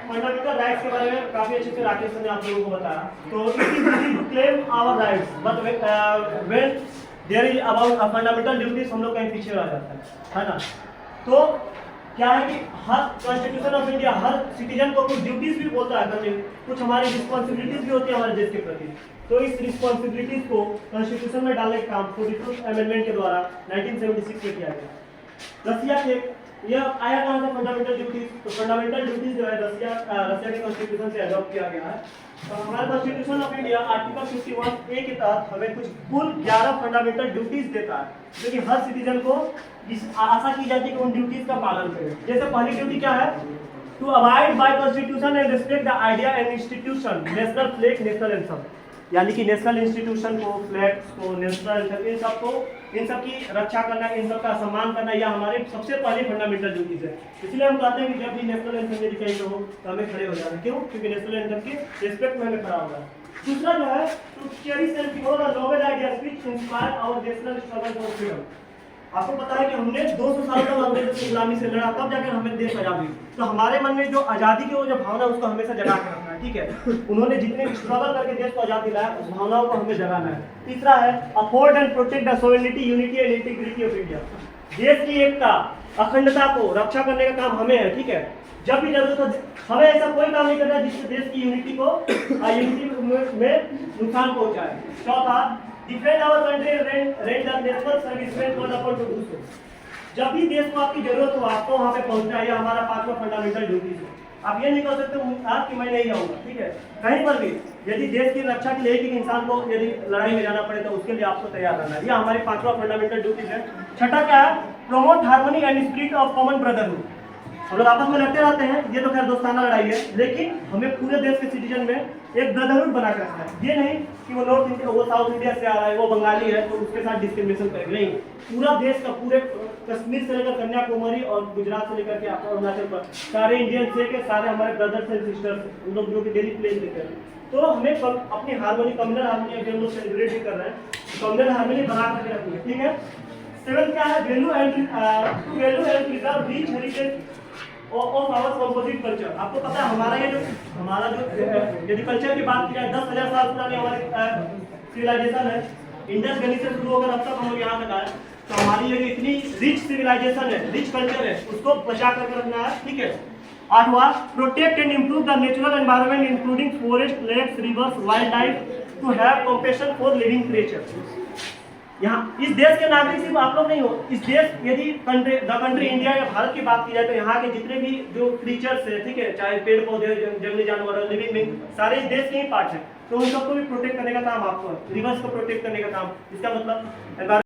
Fundamental rights के बारे में काफी अच्छे से राकेश ने आप लोगों को बताया। तो it is easy to claim our rights but when there is about fundamental duties हम लोग कहीं पीछे रह जाता है ना। तो क्या है कि हर कॉन्स्टिट्यूशन ऑफ इंडिया हर सिटीजन को कुछ ड्यूटीज भी बोलता है, कुछ हमारी रिस्पॉन्सिबिलिटीज भी होती है हमारे देश के प्रति। तो इस रिस्पॉन्सिबिलिटीज को कॉन्स्टिट्यूशन में डालने का काम 42 अमेंडमेंट के द्वारा 1976 में किया गया। रसिया के यह आया कहाँ से फंडामेंटल ड्यूटीज? तो फंडामेंटल ड्यूटीज जो है रसिया के कॉन्स्टिट्यूशन से अडॉप्ट किया गया है। तो हमारा constitution of India article 51A के तहत हमें कुछ कुल 11 फंडामेंटल ड्यूटीज देता है, जो कि हर सिटीजन को इस आशा की जाती है कि उन ड्यूटीज का पालन करें। जैसे पहली ड्यूटी क्या है? To abide by constitution and respect the idea and institution, national flag, national anthem, यानी कि नेशनल इंस्टीट्यूशन को, फ्लैग्स को, नेशनल एंथम, इन सब की रक्षा करना, इन सब का सम्मान करना, यह हमारे सबसे पहली फंडामेंटल ड्यूटीज है। इसलिए हम कहते हैं कि जब भी नेशनल एंथम यदि कहीं हो तो हमें खड़े हो जाना है। क्यों? क्योंकि नेशनल एंथम के रिस्पेक्ट में हमें खड़ा होगा। दूसरा जो है to cherish and pure the noble ideas which inspire our national struggle for freedom. आपको पता है कि हमने 200 साल तक अंग्रेजों की गुलामी से लड़ा, तब जाकर हमें देश आजाद हुई। तो हमारे मन में जो आज़ादी की वो जो भावना उसको हमेशा जगा के रखना है, ठीक है। उन्होंने जितने स्ट्रगल करके देश को आजाद दिलाया उस भावनाओं को हमें जगाना है। तीसरा है uphold and protect the sovereignty, unity and integrity of India. देश की एकता, अखंडता को रक्षा करने का काम हमें है, ठीक है। जब भी जरूरत हो हमें ऐसा कोई काम नहीं करना जिससे देश की यूनिटी में नुकसान पहुंचाए। चौथा, defend our country and rent the national serviceman for the to do so. जब भी देश को आपकी जरूरत हो आपको वहां पे पहुंचना है, यह हमारा 5वां फंडामेंटल ड्यूटी है। आप ये नहीं कर सकते आज कि मैं नहीं जाऊंगा, ठीक है। कहीं पर भी यदि देश की रक्षा के लिए एक इंसान को यदि लड़ाई में जाना पड़े तो उसके लिए आपको तैयार रहना है। यह हमारी 5वां फंडामेंटल ड्यूटी है। छठा क्या है? Promote harmony and spirit of common brotherhood. हम लोग आपस में लड़ते रहते हैं, ये तो खैर दोस्ताना लड़ाई है, लेकिन हमें पूरे देश के सिटीजन में एक ब्रदरहुड बना कर रखना है। ये नहीं कि वो नॉर्थ इंडिया, वो साउथ इंडिया से आ रहा है, वो बंगाली है तो उसके साथ डिस्क्रिमिनेशन करेंगे, नहीं। पूरा देश का, पूरे कश्मीर से लेकर कन्याकुमारी और गुजरात से लेकर के आपका अरुणाचल पर सारे इंडियंस के सारे हमारे ब्रदर्स एंड सिस्टर्स, उन लोग जो कि डेली प्लेस देते हैं। तो हमें अपनी हार्मोनी, कम्युनल हार्मोनी अभी हम लोग सेलिब्रेट भी कर रहे हैं, कम्युनल हार्मोनी बना करके रखनी है, ठीक है। 7 क्या है? Value and preserve rich heritage of our composite culture. आपको पता है हमारा जो यदि कल्चर की बात की जाए 10,000 साल पुरानी हमारी सिविलाइजेशन है, इंडस वैली से शुरू होकर अब तक हम लोग यहाँ तक आए। तो हमारी ये इतनी रिच सिविलाइजेशन है, रिच कल्चर है, उसको बचा कर रखना है, ठीक है। 8वां, protect and improve the natural environment including forest, lakes, rivers, wildlife to have compassion for living creature. यहाँ इस देश के नागरिक सिर्फ आप लोग नहीं हो, इस देश यदि द कंट्री इंडिया या भारत की बात की जाए तो यहाँ के जितने भी जो क्रीचर्स है, ठीक है, चाहे पेड़ पौधे, जंगली जानवर, लिविंग बीइंग, सारे इस देश के ही पार्ट है। तो उन सबको भी प्रोटेक्ट करने का काम आपको है, रिवर्स को प्रोटेक्ट करने का काम। इसका मतलब